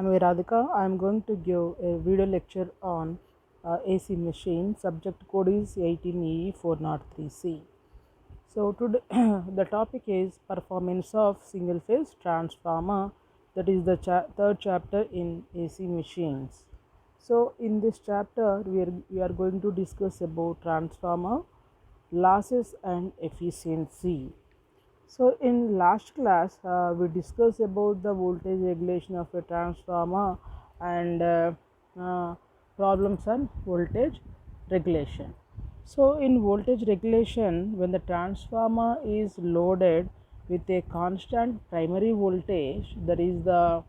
I'm Radhika. I'm going to give a video lecture on AC machine. Subject code is 18E403C. So today the topic is performance of single phase transformer. That is the third chapter in AC machines. So in this chapter we are going to discuss about transformer, losses and efficiency. So in last class, we discussed about the voltage regulation of a transformer and uh, problems on voltage regulation. So in voltage regulation, when the transformer is loaded with a constant primary voltage, that is the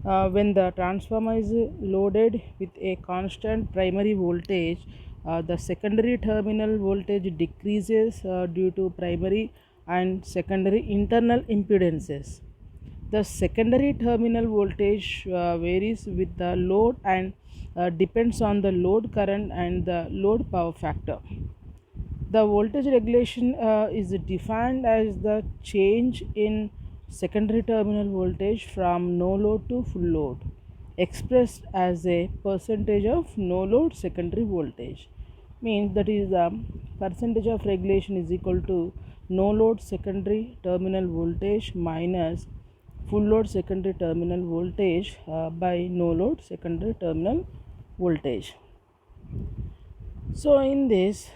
when the transformer is loaded with a constant primary voltage, the secondary terminal voltage decreases due to primary and secondary internal impedances. The secondary terminal voltage varies with the load and depends on the load current and the load power factor. The voltage regulation is defined as the change in secondary terminal voltage from no load to full load, expressed as a percentage of no load secondary voltage. Means that is the percentage of regulation is equal to no load secondary terminal voltage minus full load secondary terminal voltage by no load secondary terminal voltage. So in this,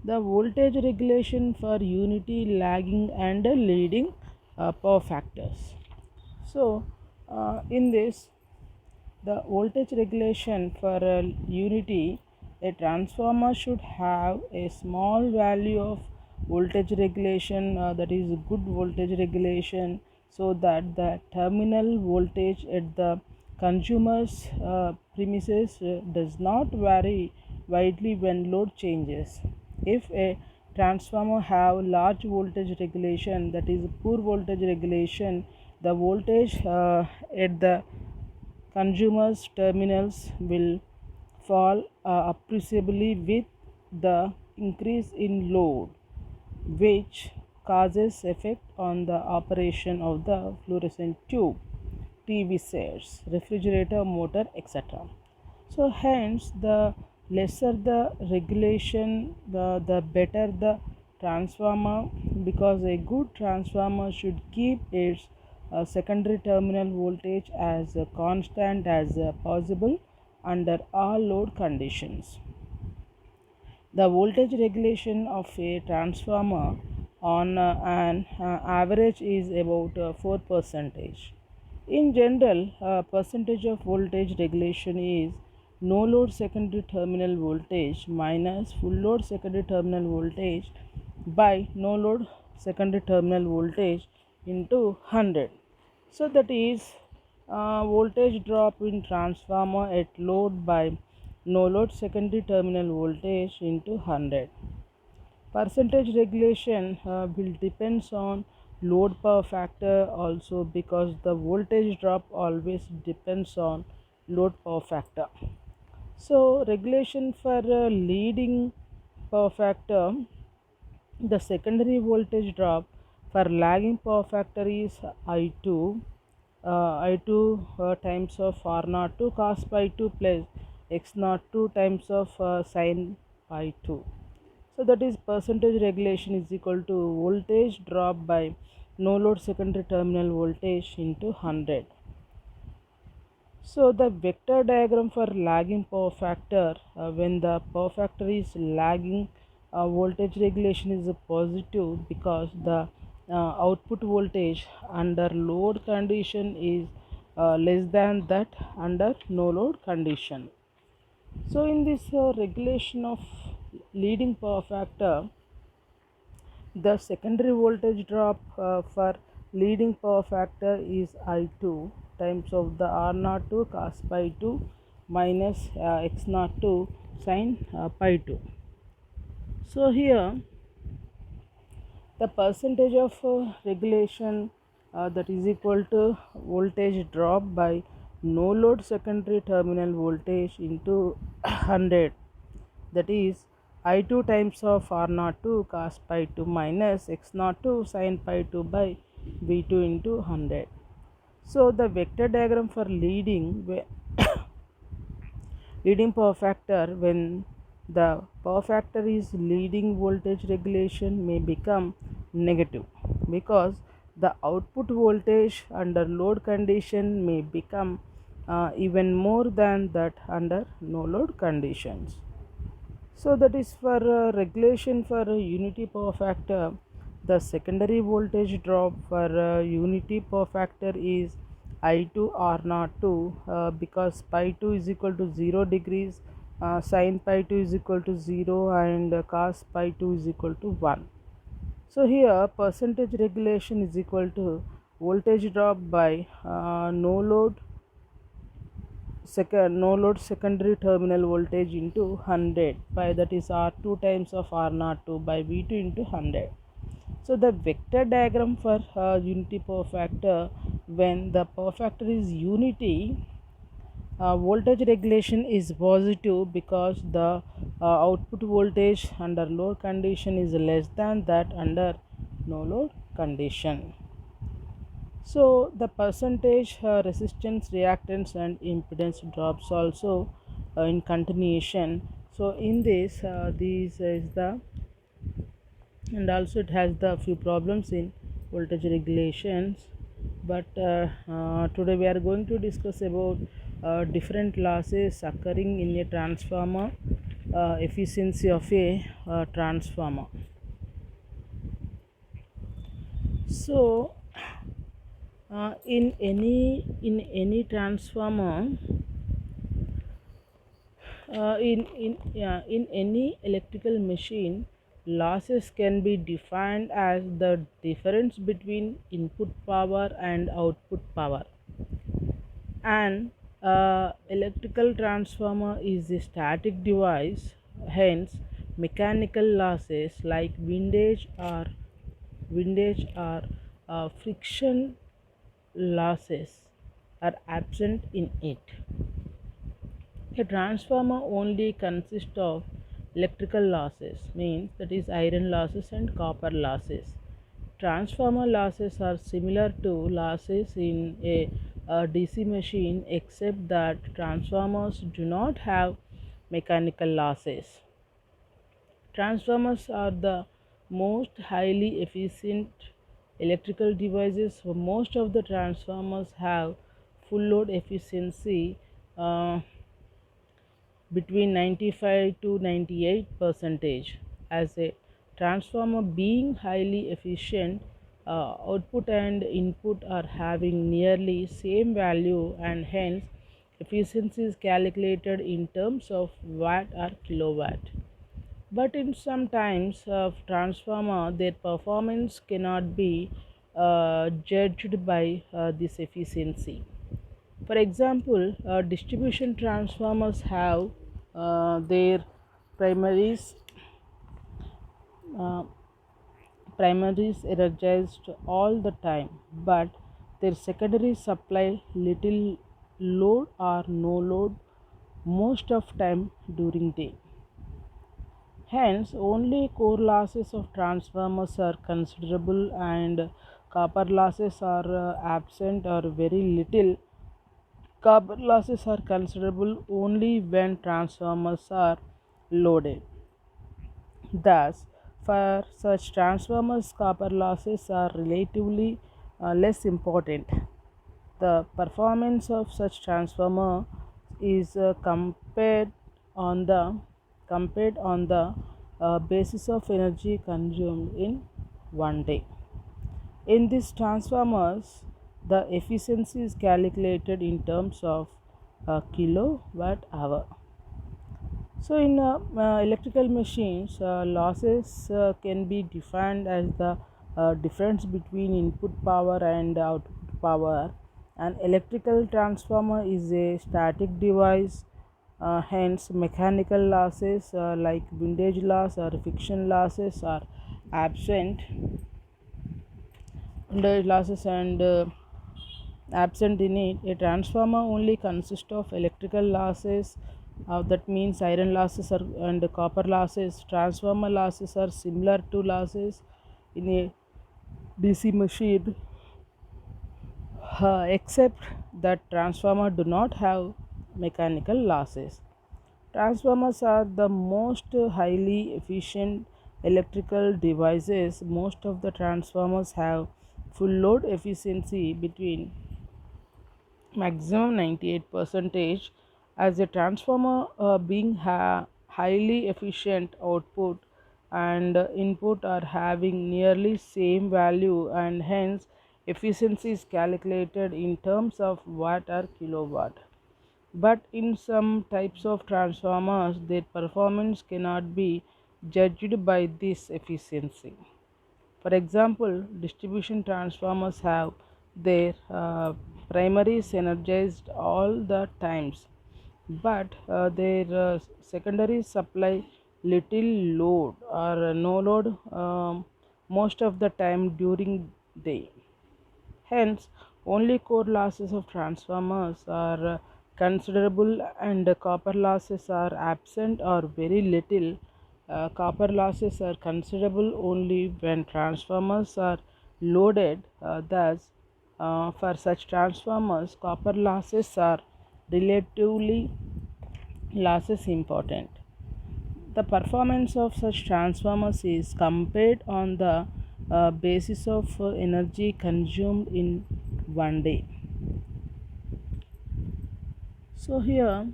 the voltage regulation for unity, lagging and leading power factors. So in this, the voltage regulation for unity, a transformer should have a small value of voltage regulation, that is good voltage regulation, so that the terminal voltage at the consumer's premises does not vary widely when load changes. If a transformer have large voltage regulation, that is poor voltage regulation, the voltage at the consumers' terminals will fall appreciably with the increase in load, which causes effect on the operation of the fluorescent tube, TV sets, refrigerator, motor, etc. So hence the lesser the regulation, the better the transformer, because a good transformer should keep its secondary terminal voltage as constant as possible under all load conditions. The voltage regulation of a transformer on an average is about 4%. In general, percentage of voltage regulation is no load secondary terminal voltage minus full load secondary terminal voltage by no load secondary terminal voltage into 100. So that is voltage drop in transformer at load by no load secondary terminal voltage into 100. Percentage regulation will depends on load power factor also, because the voltage drop always depends on load power factor. So regulation for leading power factor, the secondary voltage drop for lagging power factor is I2, I2 times of R naught 2 cos pi 2 plus X naught 2 times of sin pi 2. So that is percentage regulation is equal to voltage drop by no load secondary terminal voltage into 100. So the vector diagram for lagging power factor, when the power factor is lagging, voltage regulation is positive, because the output voltage under load condition is less than that under no load condition. So in this regulation of leading power factor, the secondary voltage drop for leading power factor is I2 times of the R naught 2 cos pi 2 minus X naught 2 sin pi 2. So here the percentage of regulation, that is equal to voltage drop by no load secondary terminal voltage into 100, that is I2 times of R naught 2 cos pi 2 minus X naught 2 sin pi 2 by V2 into 100. So the vector diagram for leading power factor, when the power factor is leading voltage regulation, may become negative because the output voltage under load condition may become even more than that under no load conditions. So that is for regulation for unity power factor. The secondary voltage drop for unity power factor is I2 R naught 2 because pi 2 is equal to 0 degrees, sin pi 2 is equal to 0 and cos pi 2 is equal to 1. So here percentage regulation is equal to voltage drop by no load secondary terminal voltage into 100 by, that is R2 times of R naught 2 by V2 into 100. So the vector diagram for unity power factor, when the power factor is unity, voltage regulation is positive because the output voltage under load condition is less than that under no load condition. So the percentage resistance, reactance and impedance drops also in continuation. So in this is the, and also it has the few problems in voltage regulations, but today we are going to discuss about different losses occurring in a transformer, efficiency of a transformer. So in any transformer, in any electrical machine, losses can be defined as the difference between input power and output power. An electrical transformer is a static device, hence mechanical losses like windage or friction losses are absent in it. A transformer only consists of electrical losses, means that is iron losses and copper losses. Transformer losses are similar to losses in a DC machine, except that transformers do not have mechanical losses. Transformers are the most highly efficient electrical devices. Most of the transformers have full load efficiency between 95 to 98 percentage. As a transformer being highly efficient, output and input are having nearly same value, and hence efficiency is calculated in terms of watt or kilowatt. But in some times of transformer, their performance cannot be judged by this efficiency. For example, distribution transformers have their primaries uh, primaries energized all the time, but their secondary supply little load or no load most of time during day. Hence, only core losses of transformers are considerable and copper losses are absent or very little. Copper losses are considerable only when transformers are loaded. Thus, for such transformers, copper losses are relatively less important. The performance of such transformer is compared on the basis of energy consumed in one day. In these transformers, the efficiency is calculated in terms of kilowatt hour. So, in electrical machines, losses can be defined as the difference between input power and output power. An electrical transformer is a static device, hence, mechanical losses like windage loss or friction losses are absent. Windage losses and absent in it. A transformer only consists of electrical losses, that means iron losses and copper losses. Transformer losses are similar to losses in a DC machine. except that transformers do not have mechanical losses. Transformers are the most highly efficient electrical devices. Most of the transformers have full load efficiency between maximum 98 percentage. As a transformer being highly efficient, output and input are having nearly same value, and hence efficiency is calculated in terms of watt or kilowatt. But in some types of transformers, their performance cannot be judged by this efficiency. For example, distribution transformers have their primaries energized all the times, but their secondaries supply little load or no load most of the time during day. Hence, only core losses of transformers are considerable, and copper losses are absent or very little. Copper losses are considerable only when transformers are loaded. Thus, for such transformers, copper losses are relatively losses important. The performance of such transformers is compared on the basis of energy consumed in one day. So here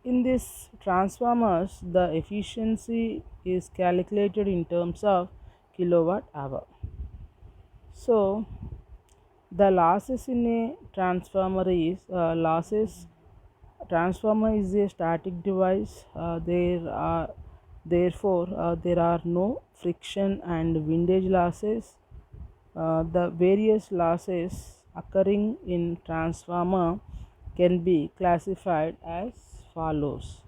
in this transformers, the efficiency is calculated in terms of kilowatt hour. So the losses in a transformer is losses. Transformer is a static device. There are no friction and windage losses. The various losses occurring in transformer can be classified as follows.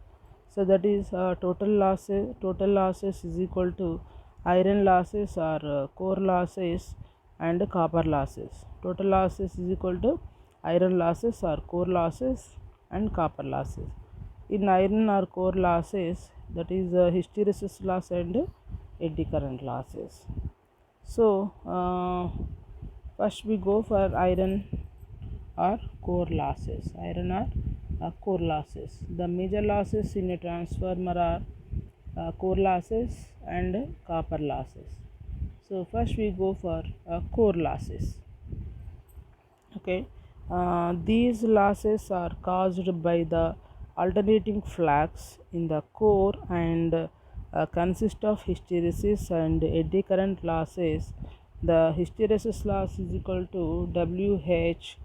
So that is total losses. Total losses is equal to iron losses or core losses and copper losses. Total losses is equal to iron losses or core losses and copper losses. In iron or core losses, that is hysteresis loss and eddy current losses. So first we go for iron or core losses. Iron or core losses. The major losses in a transformer are core losses and copper losses. So first we go for core losses. Okay, these losses are caused by the alternating flux in the core and consist of hysteresis and eddy current losses. The hysteresis loss is equal to WH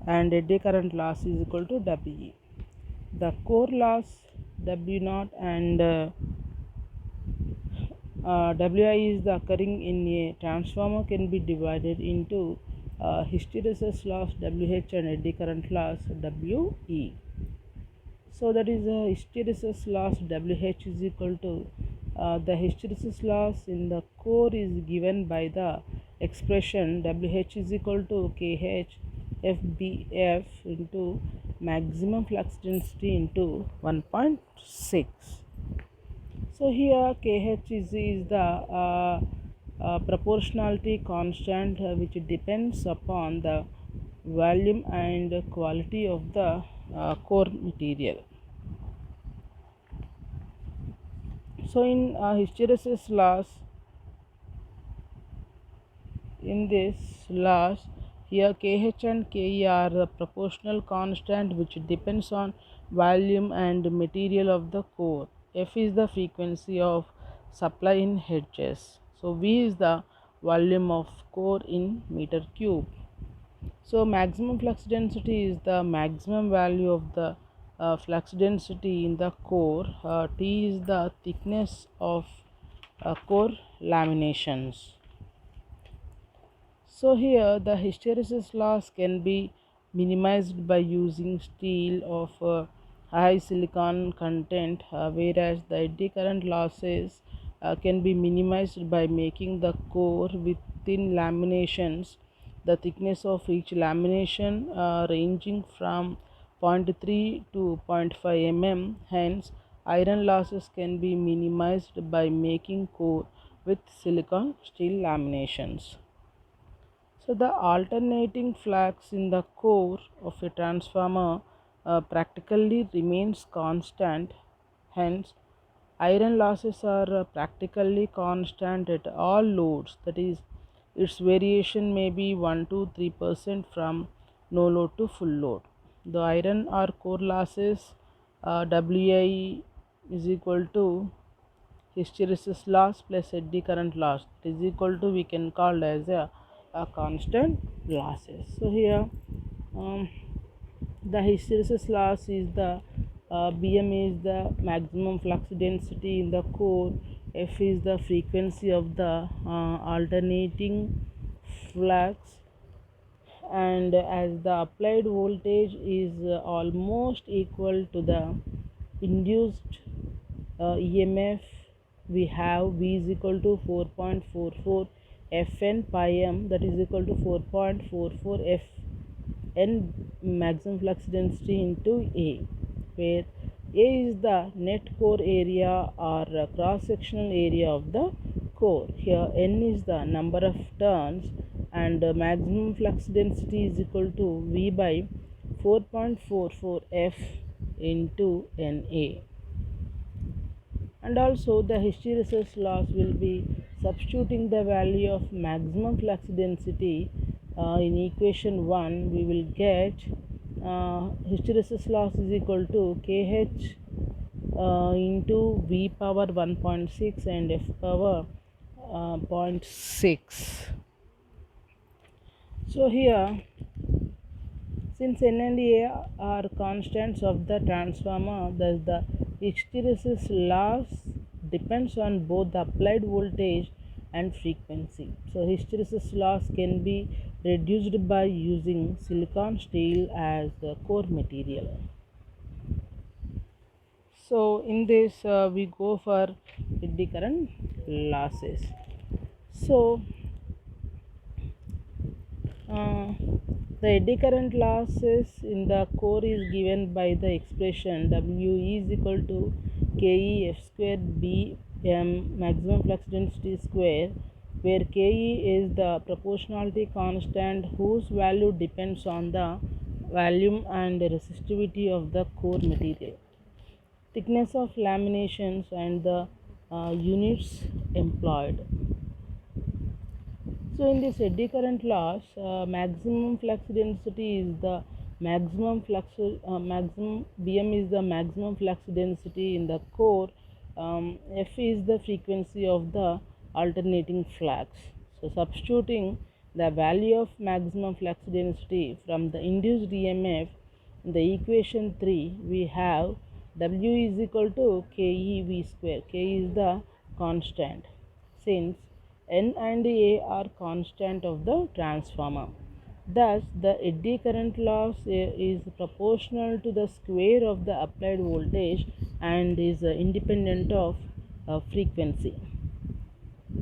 and eddy current loss is equal to WE. The core loss W0 and Wi is the occurring in a transformer can be divided into hysteresis loss WH and eddy current loss WE. So that is hysteresis loss WH is equal to the hysteresis loss in the core is given by the expression WH is equal to KH FBF into maximum flux density into 1.6. So here KH is the proportionality constant which depends upon the volume and quality of the core material. So in hysteresis loss, in this loss, here KH and KE are the proportional constant which depends on volume and material of the core. F is the frequency of supply in hertz. So V is the volume of core in meter cube. So maximum flux density is the maximum value of the flux density in the core. T is the thickness of core laminations. So here the hysteresis loss can be minimized by using steel of high silicon content, whereas the eddy current losses can be minimized by making the core with thin laminations. The thickness of each lamination ranging from 0.3 to 0.5 mm. Hence, iron losses can be minimized by making core with silicon steel laminations. So the alternating flux in the core of a transformer practically remains constant. Hence, iron losses are practically constant at all loads. That is, its variation may be 1 to 3% from no load to full load. The iron or core losses Wi is equal to hysteresis loss plus eddy current loss, it is equal to, we can call as a constant losses. So here um, the hysteresis loss is the Bm is the maximum flux density in the core, F is the frequency of the alternating flux, and as the applied voltage is almost equal to the induced EMF, we have V is equal to 4.44 Fn pi m, that is equal to 4.44 Fn maximum flux density into A, where A is the net core area or cross sectional area of the core. Here N is the number of turns, and maximum flux density is equal to V by 4.44 F into Na. And also the hysteresis loss will be substituting the value of maximum flux density in equation 1, we will get hysteresis loss is equal to Kh into V power 1.6 and F power 0.6. So here, since N and A are constants of the transformer, thus the hysteresis loss depends on both the applied voltage and frequency. So hysteresis loss can be reduced by using silicon steel as the core material. So in this we go for eddy current losses. So the eddy current losses in the core is given by the expression W is equal to Ke F square B M maximum flux density square, where Ke is the proportionality constant whose value depends on the volume and resistivity of the core material, thickness of laminations, and the units employed. So in this eddy current loss, maximum flux density is the maximum maximum Bm is the maximum flux density in the core. F is the frequency of the alternating flux. So substituting the value of maximum flux density from the induced EMF in the equation 3, we have W is equal to KeV square. K is the constant, since N and A are constant of the transformer. Thus, the eddy current loss is proportional to the square of the applied voltage and is independent of frequency.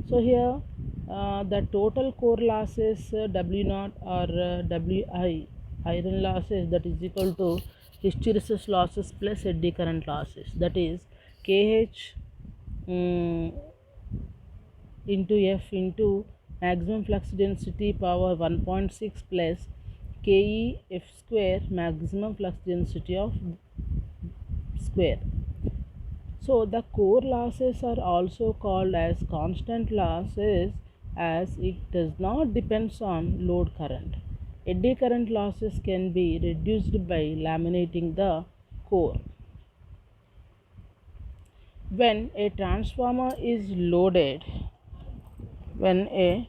So here the total core losses W0 or Wi iron losses, that is equal to hysteresis losses plus eddy current losses, that is Kh into F into maximum flux density power 1.6 plus Ke F square maximum flux density of square. So the core losses are also called as constant losses as it does not depend on load current. Eddy current losses can be reduced by laminating the core. When a transformer is loaded, when a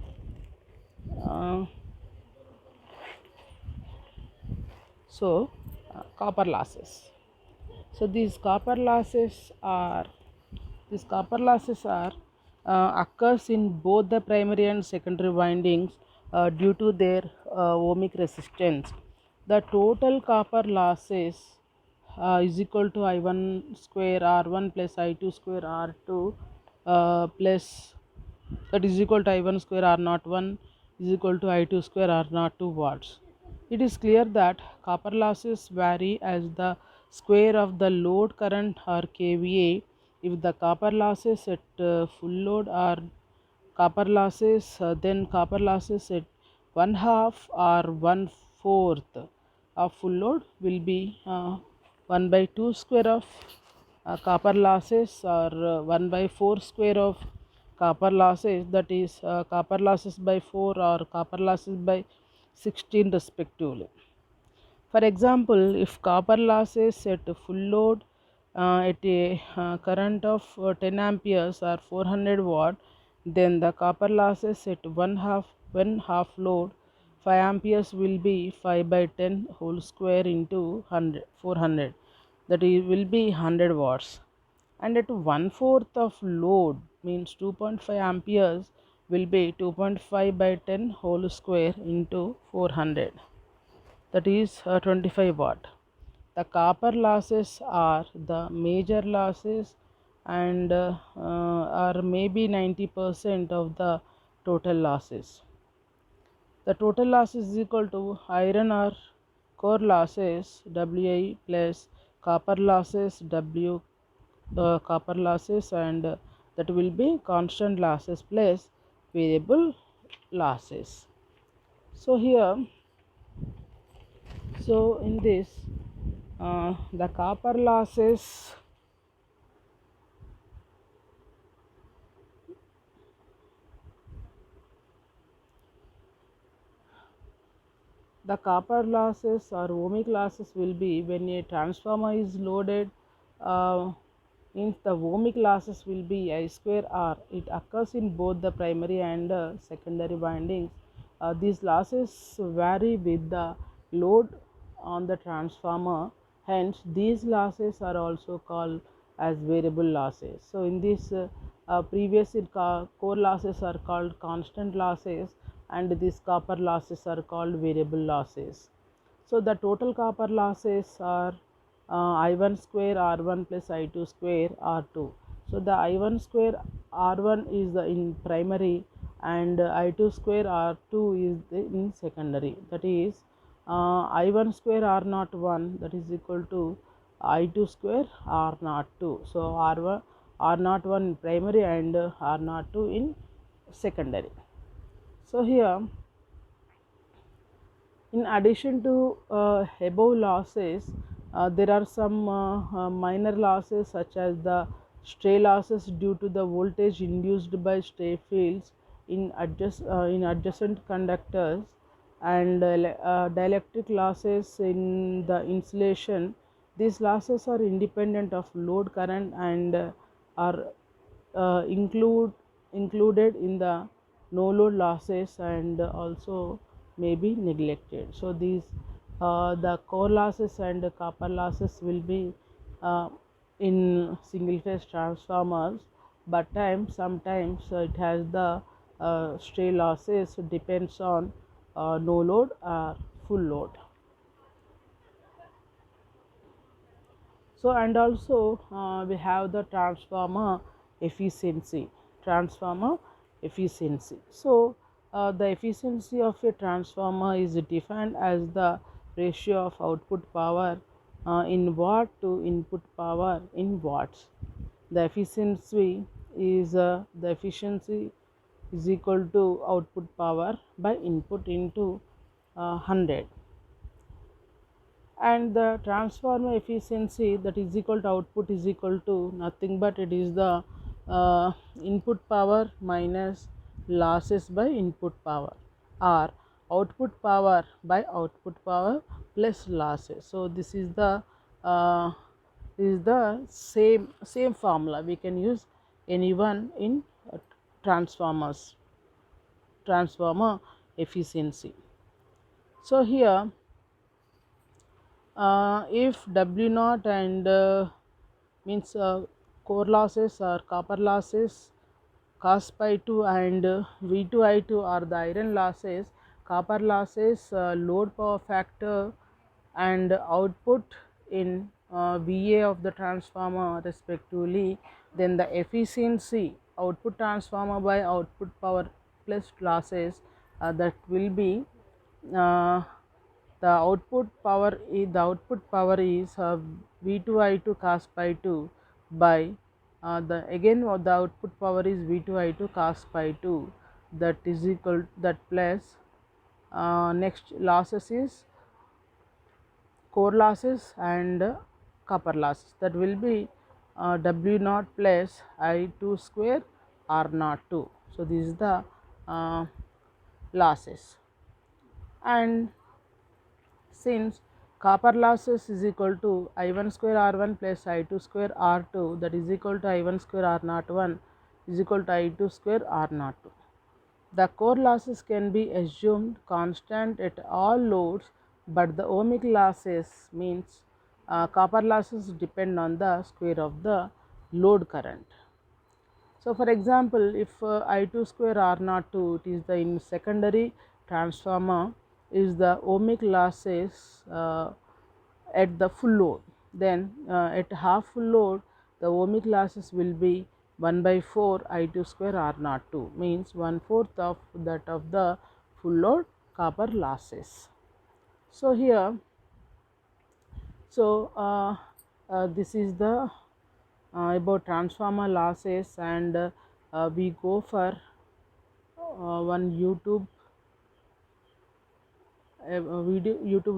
copper losses. So these copper losses are occurs in both the primary and secondary windings due to their ohmic resistance. The total copper losses is equal to I1 square R1 plus I2 square R2 plus, that is equal to I1 square R01 is equal to I2 square R02 watts. It is clear that copper losses vary as the square of the load current or kVA. If the copper losses at full load are copper losses, then copper losses at one half or one fourth of full load will be 1 by 2 square of copper losses, or 1 by 4 square of copper losses, that is copper losses by 4 or copper losses by 16 respectively. For example, if copper losses at full load at a current of 10 amperes or 400 watt, then the copper losses at one half load 5 amperes will be 5 by 10 whole square into 400, that will be 100 watts. And at one fourth of load means 2.5 amperes will be 2.5 by 10 whole square into 400, that is 25 watt. The copper losses are the major losses, and are maybe 90% of the total losses. The total loss is equal to iron or core losses Wi plus copper losses W, copper losses, and that will be constant losses plus variable losses. So here, so in this the copper losses, or ohmic losses will be when a transformer is loaded, means the ohmic losses will be I square R. It occurs in both the primary and secondary windings. These losses vary with the load on the transformer, hence these losses are also called as variable losses. So in this previous core losses are called constant losses, and these copper losses are called variable losses. So the total copper losses are I1 square R1 plus I2 square R2. So the I1 square R1 is the in primary, and I2 square R2 is the in secondary. That is I1 square R0 1, that is equal to I2 square R0 2. So R1 R0 1 in primary and R0 2 in secondary. So here, in addition to above losses, there are some minor losses, such as the stray losses due to the voltage induced by stray fields in adjacent conductors, and dielectric losses in the insulation. These losses are independent of load current, and are included in the no load losses, and also may be neglected. So these the core losses and the copper losses will be in single phase transformers, but sometimes it has the stray losses, depends on no load or full load. So and also we have the efficiency transformer efficiency. So the efficiency of a transformer is defined as the ratio of output power in watt to input power in watts. The efficiency is equal to output power by input into 100, and the transformer efficiency, that is equal to output, is equal to nothing but it is the input power minus losses by input power, or output power by output power plus losses. So this is the uh, same formula we can use anyone in transformer efficiency. So here, if W naught and means core losses or copper losses cos pi 2 and V2 I2 are the iron losses, copper losses, load power factor, and output in VA of the transformer respectively, then the efficiency output transformer by output power plus losses, that will be uh, the output power is V2 I2 cos pi 2 by the again the output power is V2 I2 cos pi 2, that is equal that plus Next losses is core losses and copper losses, that will be W naught plus I 2 square R naught 2. So, this is the losses, and since copper losses is equal to I 1 square R 1 plus I 2 square R 2, that is equal to I 1 square R naught 1 is equal to I 2 square R naught 2. The core losses can be assumed constant at all loads, but the ohmic losses means copper losses depend on the square of the load current. So, for example, if I 2 square R naught 2, it is the in secondary transformer is the ohmic losses at the full load, then at half full load the ohmic losses will be 1 by 4 I 2 square R naught 2, means 1/4 of that of the full load copper losses. So, here, so this is the about transformer losses, and we go for one YouTube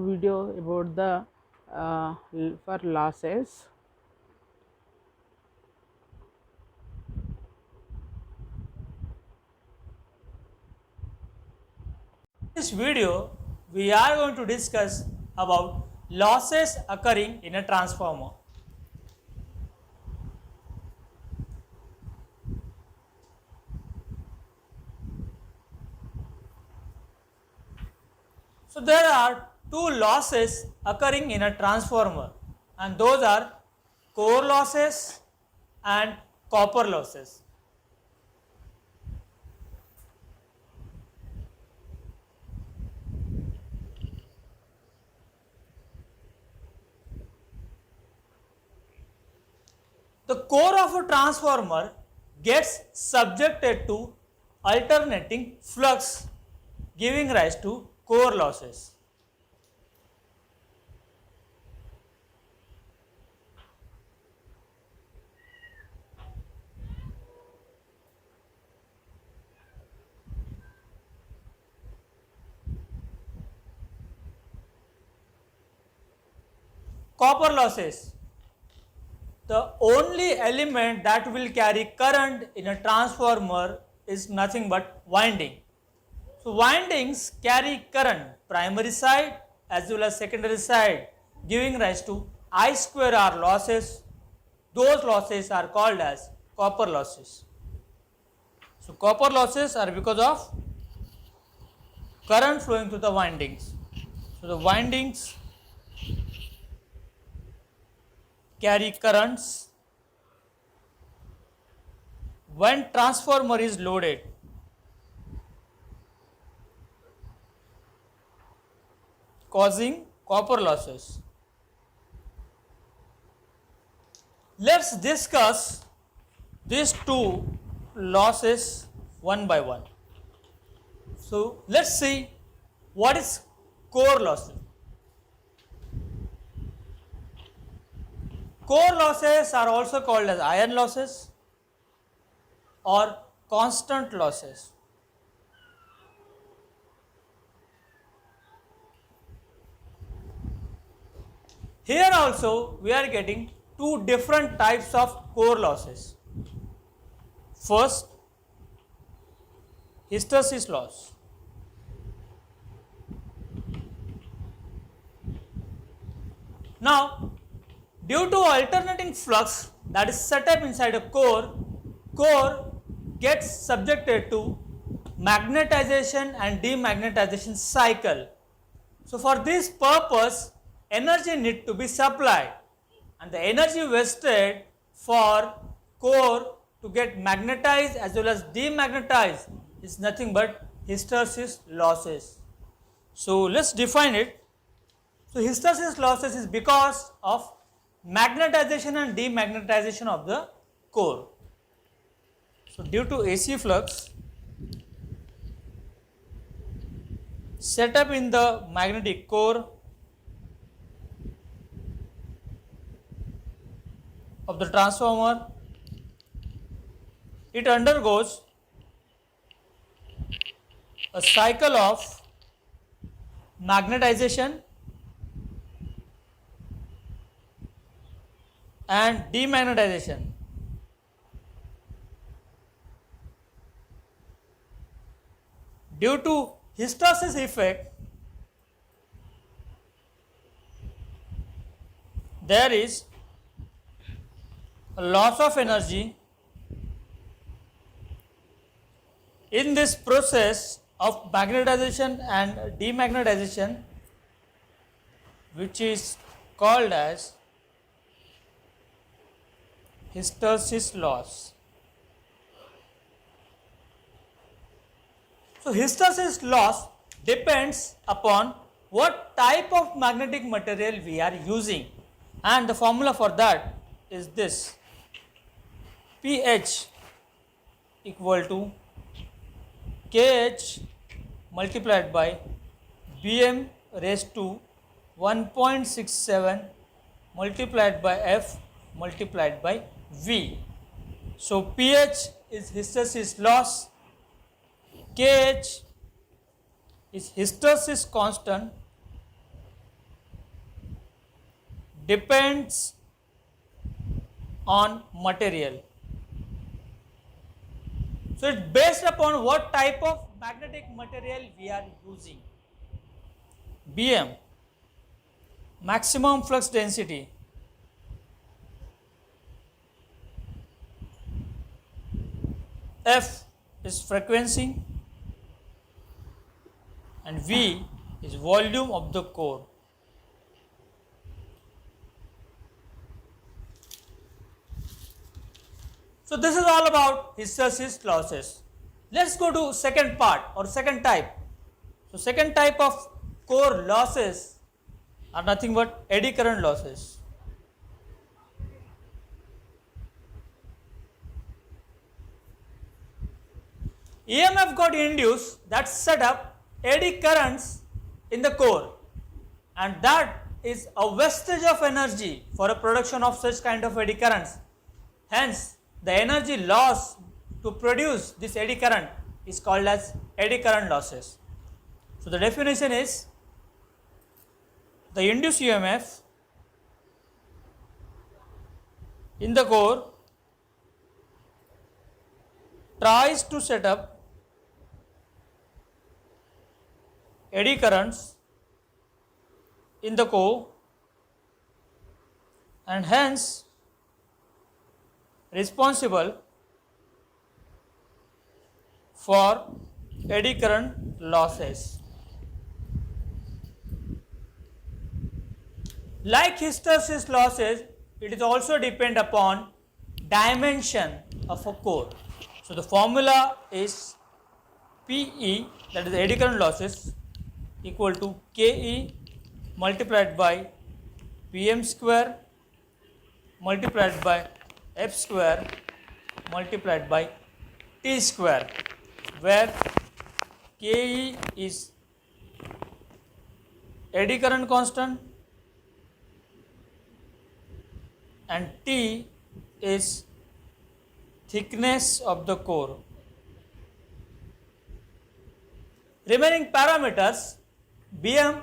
video about the for losses. In this video, we are going to discuss about losses occurring in a transformer. So, there are two losses occurring in a transformer, and those are core losses and copper losses. The core of a transformer gets subjected to alternating flux, giving rise to core losses. Copper losses. The only element that will carry current in a transformer is nothing but winding. So, windings carry current primary side as well as secondary side, giving rise to I square R losses. Those losses are called as copper losses. So, copper losses are because of current flowing through the windings. So, the windings carry currents. When transformer is loaded, causing copper losses. Let's discuss these two losses one by one. So, let's see what is core losses. Core losses are also called as iron losses or constant losses. Here also we are getting two different types of core losses. First, hysteresis loss. Now, due to alternating flux that is set up inside a core gets subjected to magnetization and demagnetization cycle. So, for this purpose, energy need to be supplied, and the energy wasted for core to get magnetized as well as demagnetized is nothing but hysteresis losses. So, let us define it. So, hysteresis losses is because of magnetization and demagnetization of the core. So, due to AC flux set up in the magnetic core of the transformer, it undergoes a cycle of magnetization and demagnetization. Due to hysteresis effect, there is a loss of energy in this process of magnetization and demagnetization, which is called as hysteresis loss. So hysteresis loss depends upon what type of magnetic material we are using, and the formula for that is this: pH equal to kH multiplied by Bm raised to 1.67 multiplied by F multiplied by V. So pH is hysteresis loss, kH is hysteresis constant, depends on material. So it's based upon what type of magnetic material we are using. Bm, maximum flux density, F is frequency, and V is volume of the core. So this is all about hysteresis losses. Let's go to second part or second type. So second type of core losses are nothing but eddy current losses. EMF got induced that set up eddy currents in the core, and that is a wastage of energy for a production of such kind of eddy currents. Hence, the energy loss to produce this eddy current is called as eddy current losses. So the definition is the induced EMF in the core tries to set up eddy currents in the core, and hence responsible for eddy current losses. Like hysteresis losses, it is also depend upon dimension of a core. So the formula is PE, that is eddy current losses, equal to KE multiplied by Pm square multiplied by F square multiplied by T square, where KE is eddy current constant and T is thickness of the core. Remaining parameters: Bm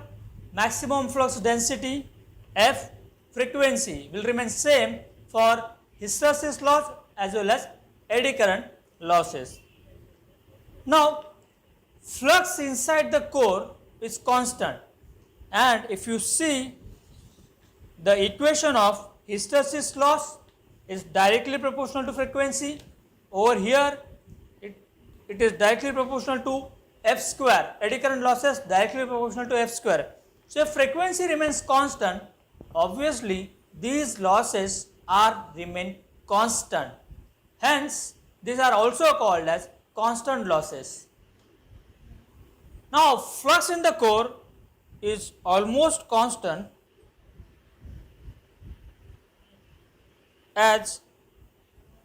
maximum flux density, F frequency will remain same for hysteresis loss as well as eddy current losses. Now, flux inside the core is constant, and if you see the equation of hysteresis loss is directly proportional to frequency. Over here it is directly proportional to F square, eddy current losses directly proportional to F square. So if frequency remains constant, obviously these losses are remain constant. Hence these are also called as constant losses. Now flux in the core is almost constant as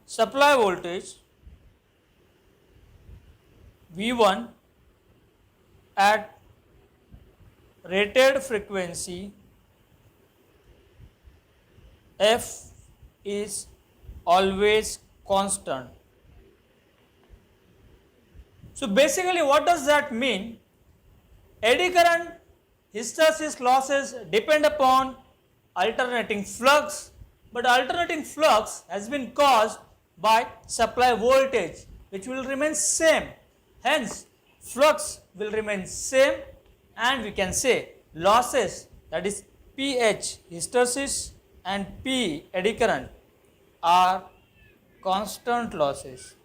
supply voltage V1 at rated frequency F is always constant. So basically what does that mean? Eddy current hysteresis losses depend upon alternating flux, but alternating flux has been caused by supply voltage which will remain same. Hence, flux will remain same, and we can say losses, that is PH hysteresis and P eddy current, are constant losses.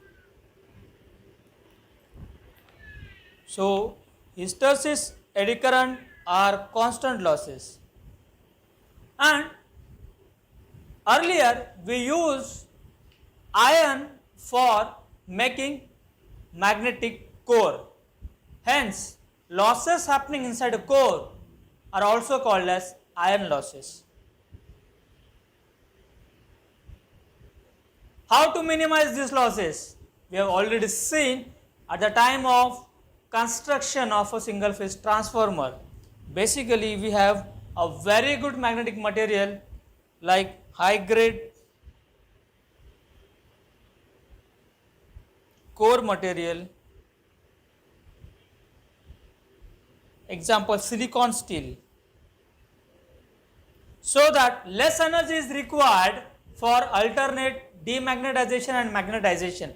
So, hysteresis, eddy current are constant losses. And earlier we used iron for making magnetic core. Hence, losses happening inside a core are also called as iron losses. How to minimize these losses? We have already seen at the time of construction of a single phase transformer. Basically, we have a very good magnetic material like high grade core material, example silicon steel, so that less energy is required for alternate demagnetization and magnetization.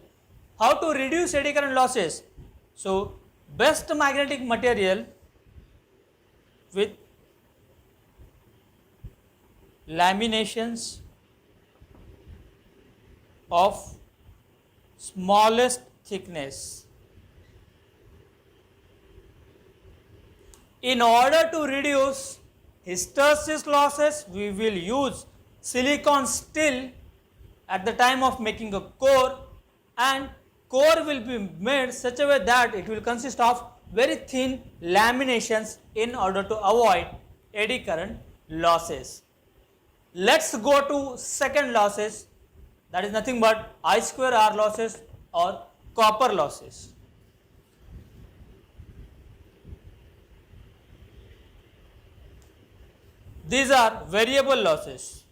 How to reduce eddy current losses? So, best magnetic material with laminations of smallest thickness. In order to reduce hysteresis losses, we will use silicon steel at the time of making a core, and core will be made such a way that it will consist of very thin laminations in order to avoid eddy current losses. Let's go to second losses, that is nothing but I square R losses or copper losses. These are variable losses.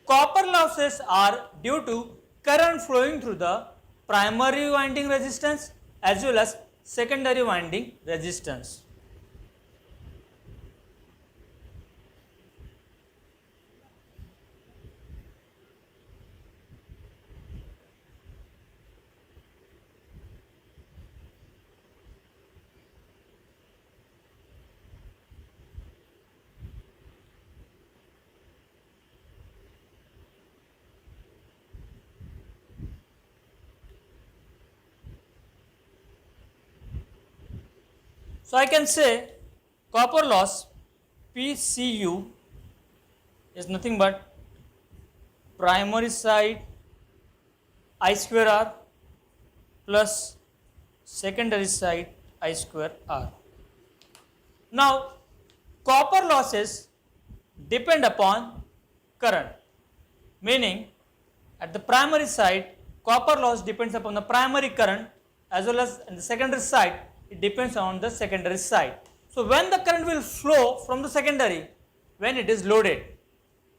Copper losses are due to current flowing through the primary winding resistance as well as secondary winding resistance. So, I can say copper loss PCU is nothing but primary side I square R plus secondary side I square R. Now, copper losses depend upon current, meaning at the primary side copper loss depends upon the primary current, as well as in the secondary side it depends on the secondary side. So, when the current will flow from the secondary when it is loaded,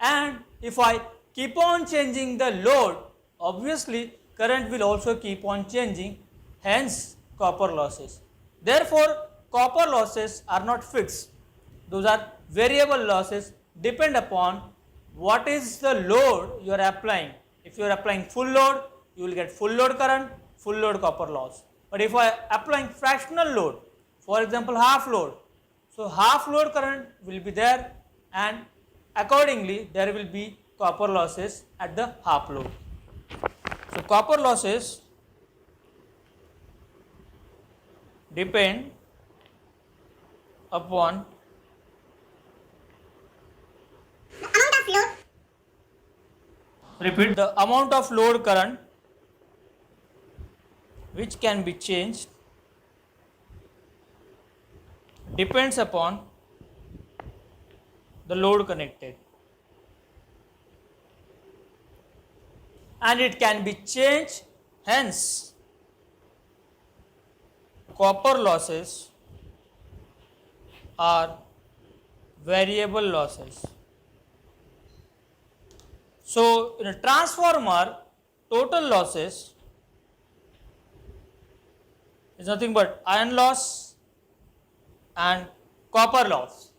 and if I keep on changing the load, obviously current will also keep on changing, hence copper losses. Therefore, copper losses are not fixed, those are variable losses, depend upon what is the load you are applying. If you are applying full load, you will get full load current, full load copper loss. But if I am applying fractional load, for example half load, so half load current will be there, and accordingly there will be copper losses at the half load. So, copper losses depend upon repeat the amount of load current which can be changed depends upon the load connected, and it can be changed, hence copper losses are variable losses. So, in a transformer, total losses is nothing but iron loss and copper loss,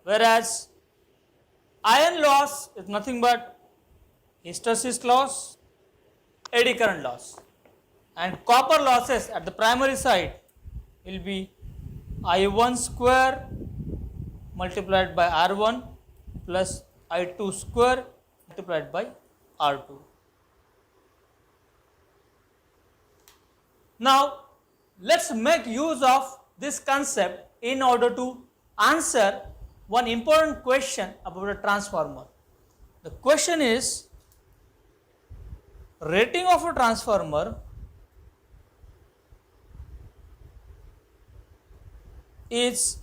whereas iron loss is nothing but hysteresis loss, eddy current loss, and copper losses at the primary side will be I1 square multiplied by R1 plus I2 square multiplied by R2. Now, let's make use of this concept in order to answer one important question about a transformer. The question is, rating of a transformer is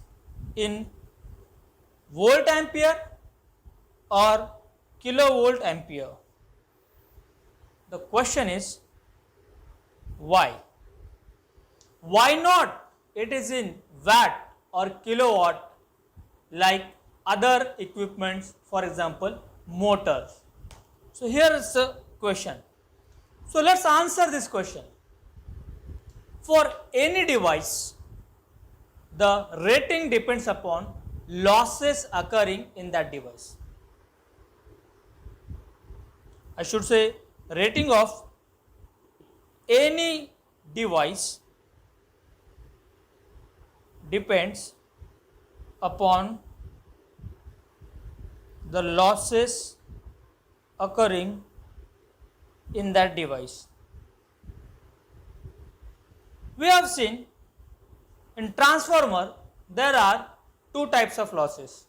in volt ampere or kilovolt ampere. The question is, why? Why not it is in watt or kilowatt like other equipments, for example motors? So here is the question. So let's answer this question. For any device, the rating depends upon losses occurring in that device. I should say rating of any device depends upon the losses occurring in that device. We have seen in transformer there are two types of losses.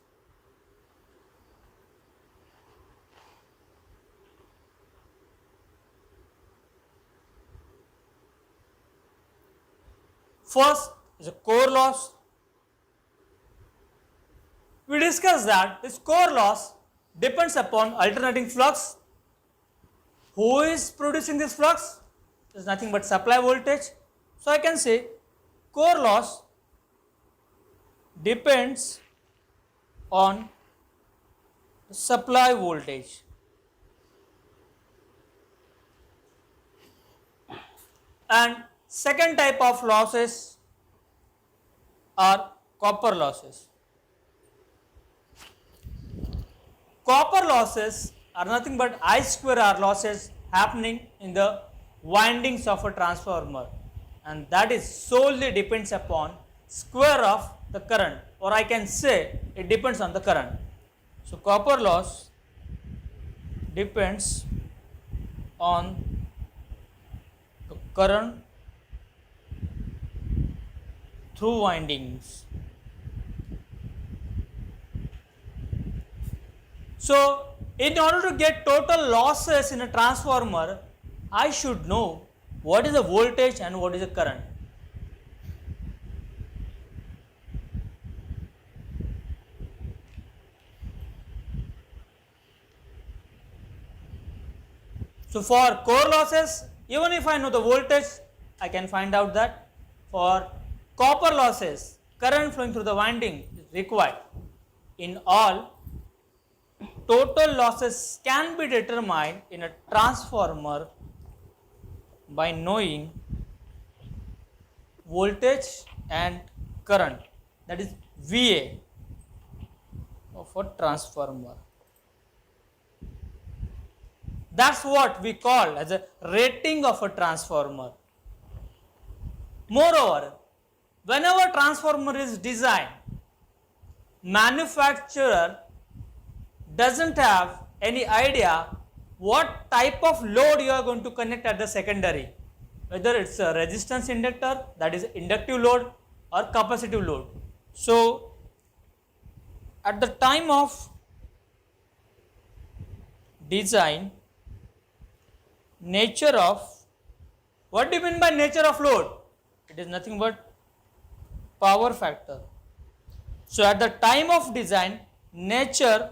First is a core loss. We discussed that this core loss depends upon alternating flux. Who is producing this flux? It is nothing but supply voltage. So I can say core loss depends on the supply voltage. And second type of losses are copper losses. Copper losses are nothing but I square R losses happening in the windings of a transformer, and that is solely depends upon square of the current, or I can say it depends on the current. So copper loss depends on the current through windings. So in order to get total losses in a transformer, I should know what is the voltage and what is the current. So for core losses, even if I know the voltage, I can find out that. For copper losses, current flowing through the winding is required. In all, total losses can be determined in a transformer by knowing voltage and current, that is VA of a transformer. That's what we call as a rating of a transformer. Moreover, whenever transformer is designed, manufacturer doesn't have any idea what type of load you are going to connect at the secondary, whether it's a resistance inductor, that is inductive load, or capacitive load. So at the time of design, nature of, what do you mean by nature of load? It is nothing but power factor. So at the time of design, nature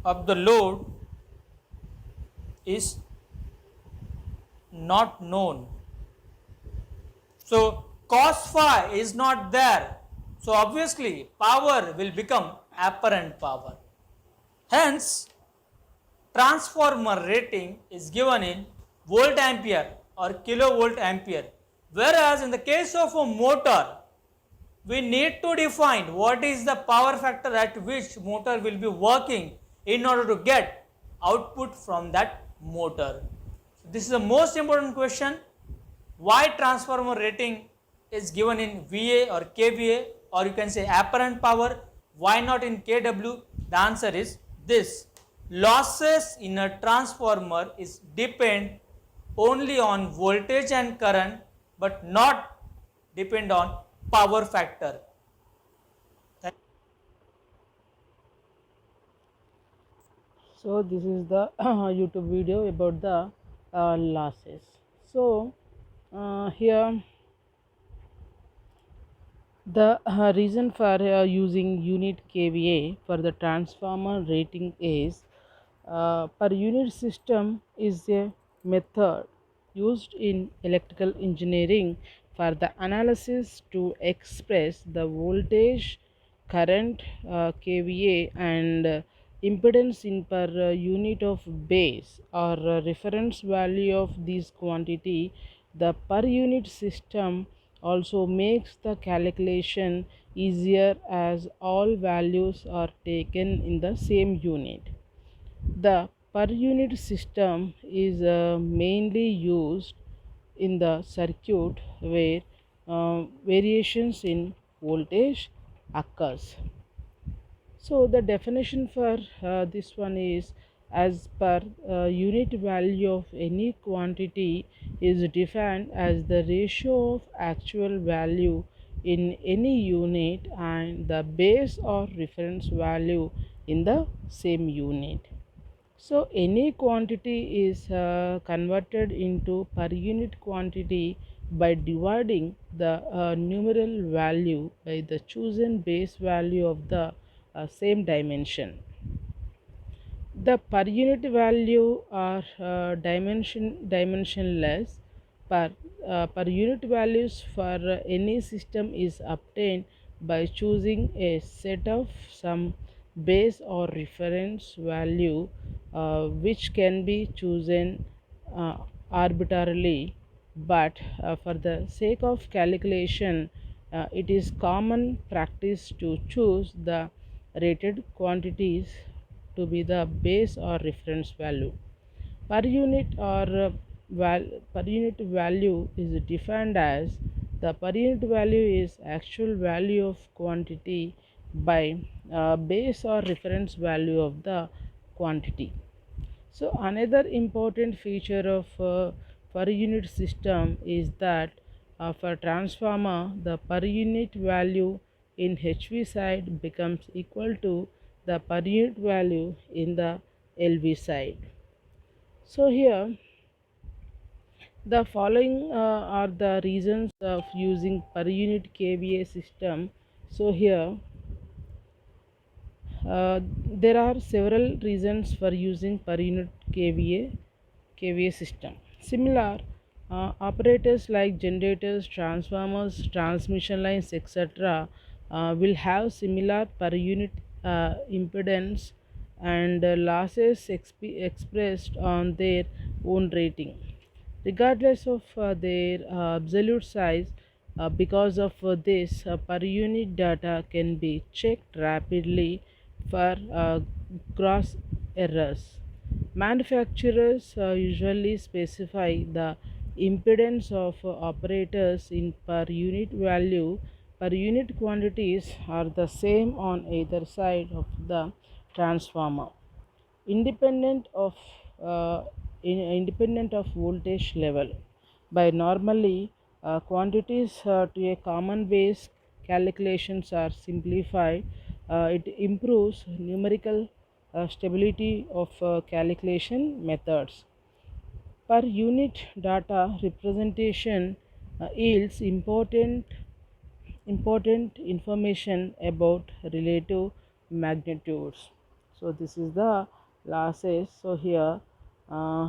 of the load is not known. So cos phi is not there. So obviously power will become apparent power. Hence, transformer rating is given in volt ampere or kilovolt ampere, Whereas in the case of a motor, we need to define what is the power factor at which motor will be working in order to get output from that motor. So this is the most important question. Why transformer rating is given in VA or kVA, or you can say apparent power? Why not in kW? The answer is this: losses in a transformer is depend only on voltage and current, but not depend on power factor. So this is the YouTube video about the losses. So here the reason for using unit kVA for the transformer rating is per unit system is a method used in electrical engineering for the analysis to express the voltage, current, kVA, and impedance in per unit of base or reference value of this quantity. The per unit system also makes the calculation easier as all values are taken in the same unit. The per unit system is mainly used in the circuit where variations in voltage occurs. So the definition for this one is, as per unit value of any quantity is defined as the ratio of actual value in any unit and the base or reference value in the same unit. So any quantity is converted into per unit quantity by dividing the numeral value by the chosen base value of the same dimension. The per unit value are dimensionless. Per unit values for any system is obtained by choosing a set of some base or reference value which can be chosen uh, arbitrarily, but for the sake of calculation it is common practice to choose the rated quantities to be the base or reference value. Per unit or per unit value is defined as the per unit value is actual value of quantity by base or reference value of the quantity. So another important feature of per unit system is that for transformer the per unit value in HV side becomes equal to the per unit value in the LV side. So here the following are the reasons of using per unit kVA system. So here there are several reasons for using per unit kVA system. Similar operators like generators, transformers, transmission lines, etc., will have similar per unit impedance and losses expressed on their own rating, regardless of their absolute size. Because of this, per unit data can be checked rapidly for gross errors. Manufacturers usually specify the impedance of operators in per unit value. Per unit quantities are the same on either side of the transformer, independent of uh, independent of voltage level. By normally quantities to a common base, calculations are simplified. It improves numerical stability of calculation methods. Per unit data representation yields important information about relative magnitudes. So this is the losses. So here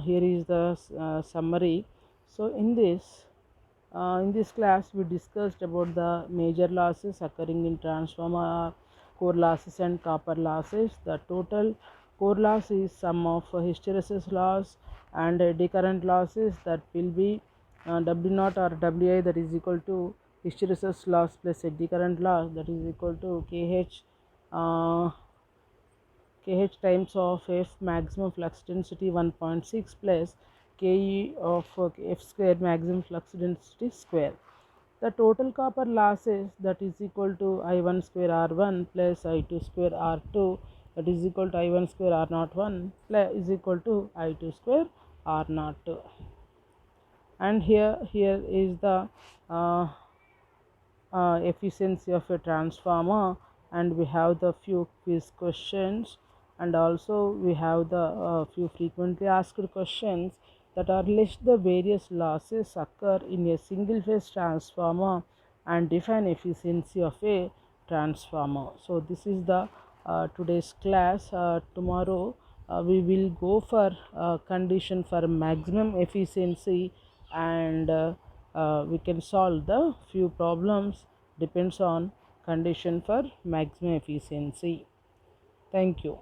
is the summary. So in this class we discussed about the major losses occurring in transformer, core losses and copper losses. The total core loss is sum of hysteresis loss and eddy current losses that will be W naught or Wi, that is equal to hysteresis loss plus eddy current loss, that is equal to kh times of F maximum flux density 1.6 plus Ke of F square maximum flux density square. The total copper losses, that is equal to I1 square R1 plus I2 square R2, that is equal to I1 square R01 plus is equal to I2 square R02. And here is the uh, efficiency of a transformer, and we have the few quiz questions, and also we have the few frequently asked questions that are list the various losses occur in a single phase transformer and define efficiency of a transformer. So this is the today's class. Tomorrow we will go for condition for maximum efficiency, and we can solve the few problems depends on condition for maximum efficiency. Thank you.